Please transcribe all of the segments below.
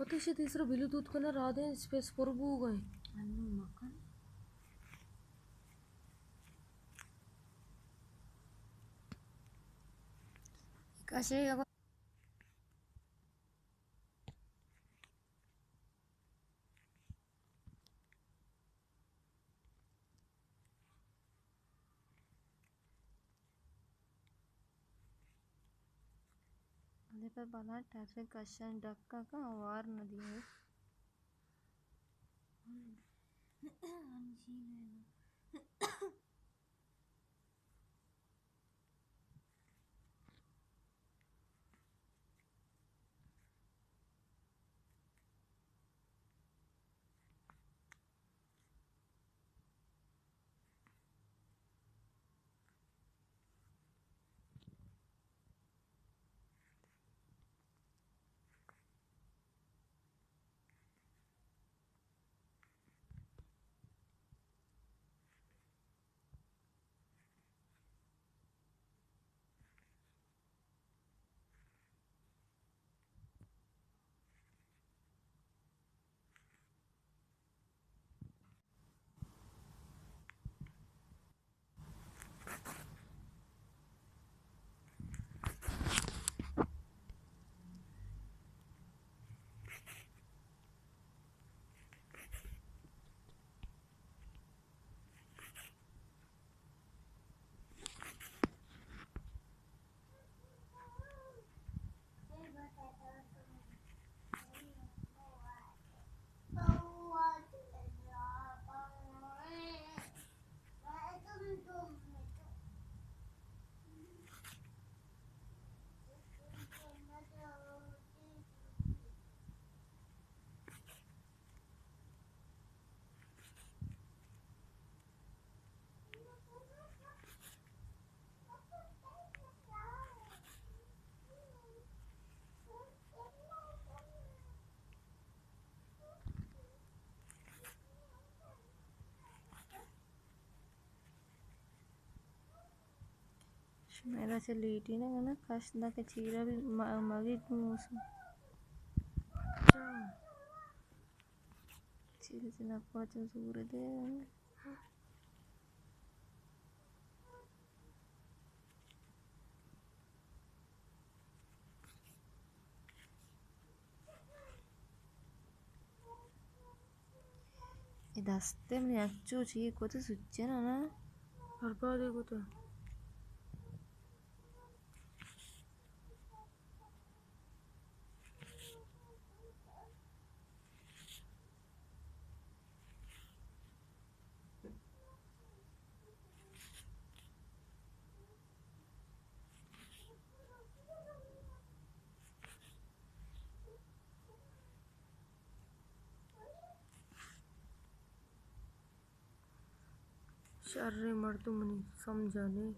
Ateşe tesir bili tutkana raden space for bu gay. Anu makan. Kasih aku. अरे पर बाला टैसे कशन डक्का का वार नदी है मेरा से लेटी ना ना कष्ट के चीरा भी मगी मुसु चीरा से ना पाचन सूर दे इधस्ते में अच्छू ची को तो सुच्चे ना हर बार देखो तो शर्रे मर्दुमनी समझा नहीं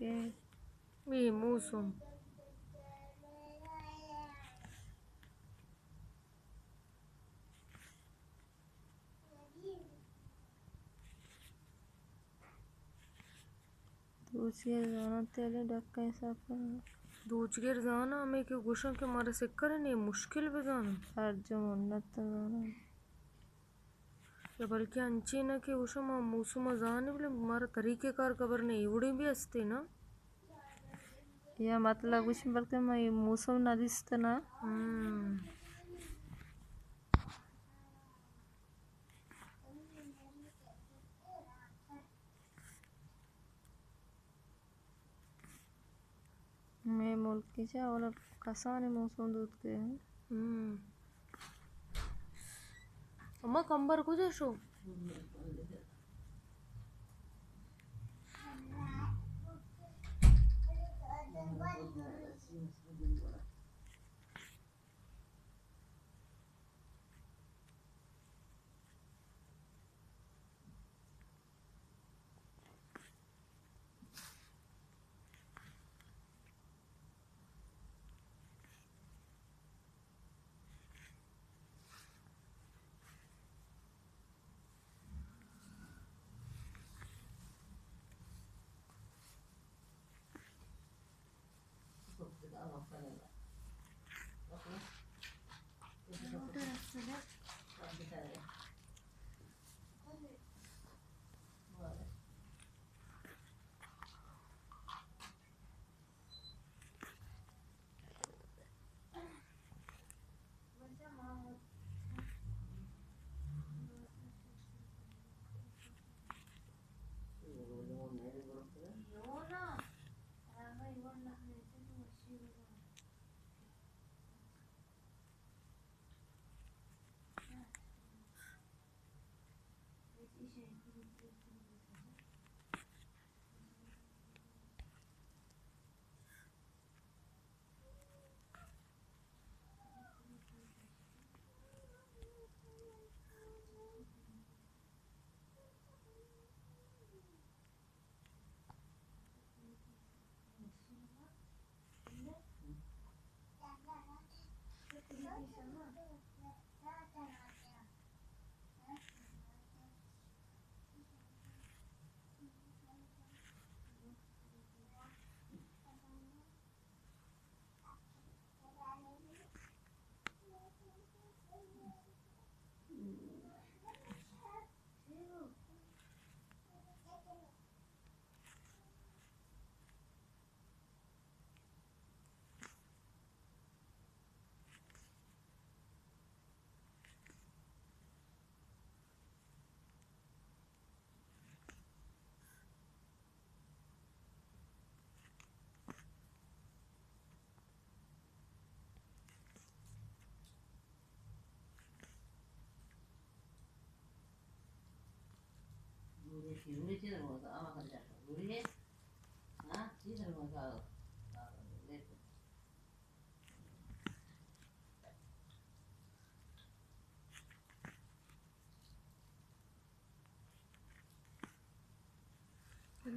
ये मौसम दूसरे जाना तेरे डक्का ऐसा पर दूचगेर जाना हमें क्यों गुशन के मारे से करे नहीं मुश्किल भी जाना हर जो मन्नत जाना या बल्कि अंची ना कि उषम मूसुम जाने बोले हमारा तरीके कार खबर नहीं उड़ी भी हंसते ना या मतलब कुछ बल्कि मैं मौसम ना दिसता ना मैं मुल्क के जा और कसाने मौसम दूध के अम्मा कंबर को जैसो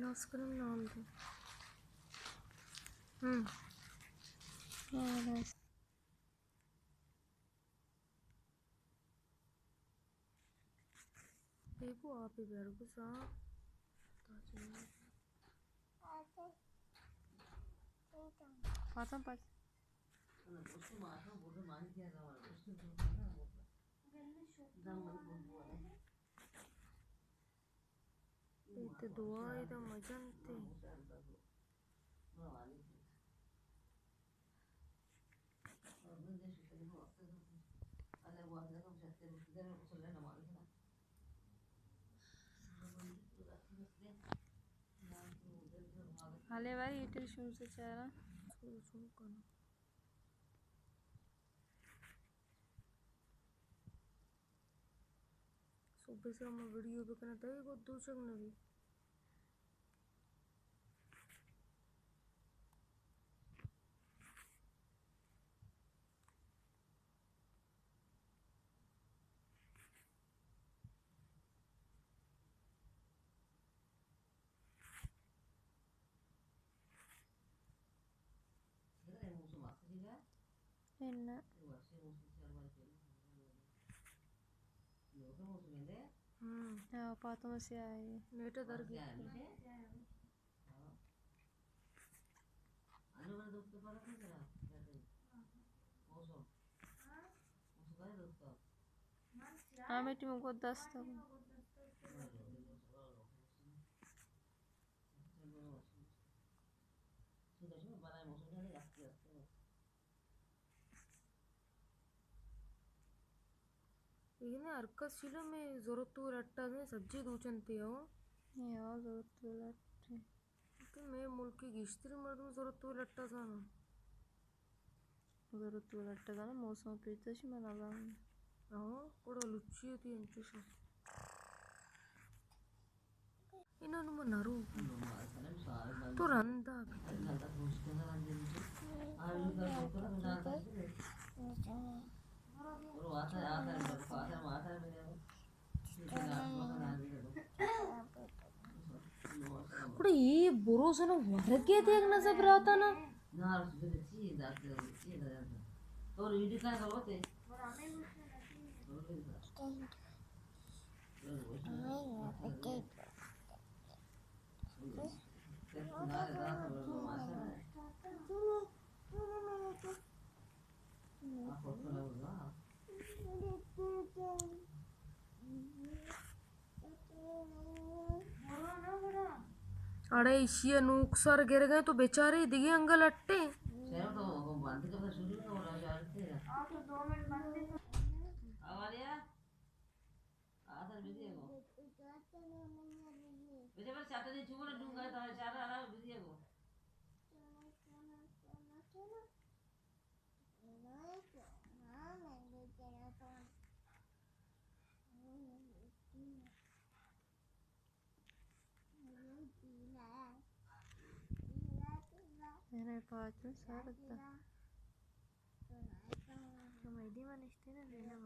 आइसक्रीम नाम दे। देखो आप ही बैठ को सा पाता पास इतने दुआ इधर मजा नहीं हाले भाई इटे शुरू से चारा करना सुबह से हम वीडियो पे करना था एक दूसरे ने भी என்ன पातों में से आए नेट दर की हाँ बेटी मुझको 10 तक इगने अर्कसिलो में जरूरत रट्टा में सब्जी दूचंती हो यार जरूरत लट्टे कि मैं मुल्क की गिश्तरी मर्द में जरूरत लट्टा सा ना जरूरत लट्टे का ना मौसम पीते शी मैं लगा हाँ कोड़ा लुच्ची होती है इंचुशा इन्होंने मैं नरू तो रंदा ಕೂಡ ಈ ಬರೋಸನ ಹೊರಗೆ ದೇಗನ ಸಬ್ರಾತನ अरे इशिया नुकसार गिर गए तो बेचारे दिखे अंगल अट्टे मेरे पास में सारा था तो मेरी मनस्ते ना लेना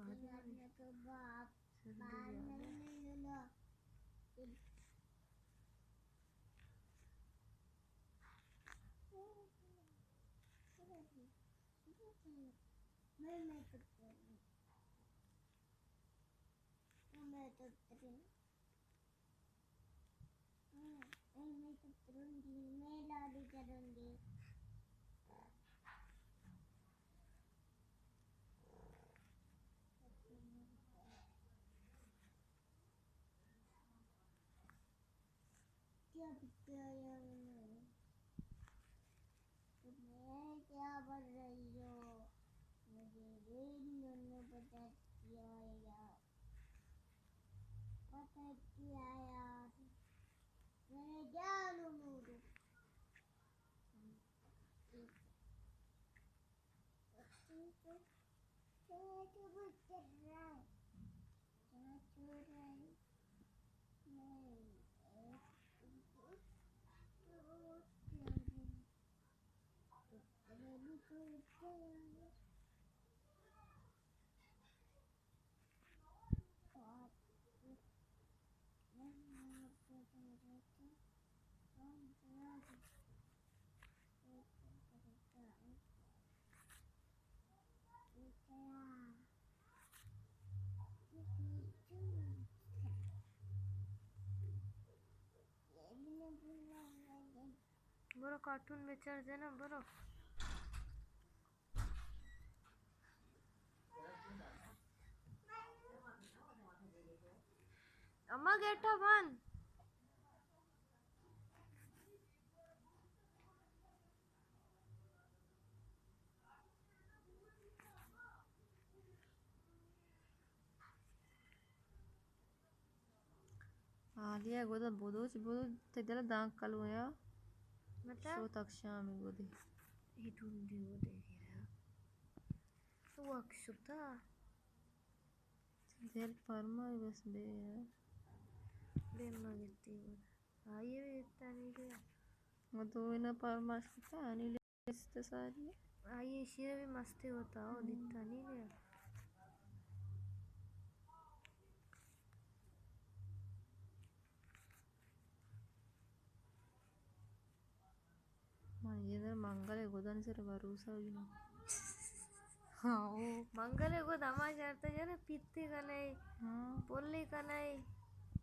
भारी क्या बन रही हो मुझे पता क्या यार पता क्या यार मैंने जानू मुझे बरो कार्टून में चढ़ जाना बरो। अम्मा गेटा बंद। आलिया गोदा बोदो तेदला दांग कलुया मतलब शो तक्षामी गोदी इथून देऊ देखेरा तू अक्षुता देर परमा बस बे बेम्मा गिरती वो आये इतना नहीं गया गोदो इना परमा शता अनिल इस्ते सारी आये शिरा भी मस्ती होता हो दिखता नहीं गया मन ये दर मंगल गोदान से भरोसा हुई ना हाँ वो मंगल को दमा करता है ना पीते का नहीं हाँ पोले का नहीं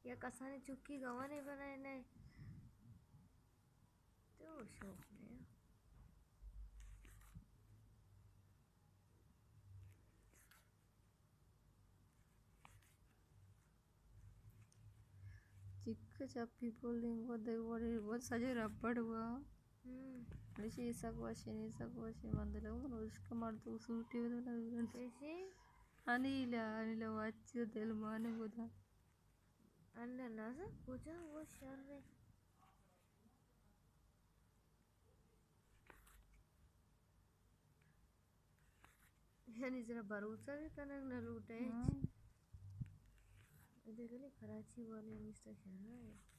या कसाने चुक्की गवाने बनाए नहीं तो शौक नहीं चिक्के चप्पी पोलिंग को दे वो सजे रबड़ हुआ लिशी इसा को वशी मंदले वो उसका मर्द सूटी वो ना कैसे अनिल वाच्य दिल माने गोदा अन्ना ना सा पूजा वो शर रे यानी जरा भरोसा भी करना न लूटे देखली कराची वाले मिस्टर शहर है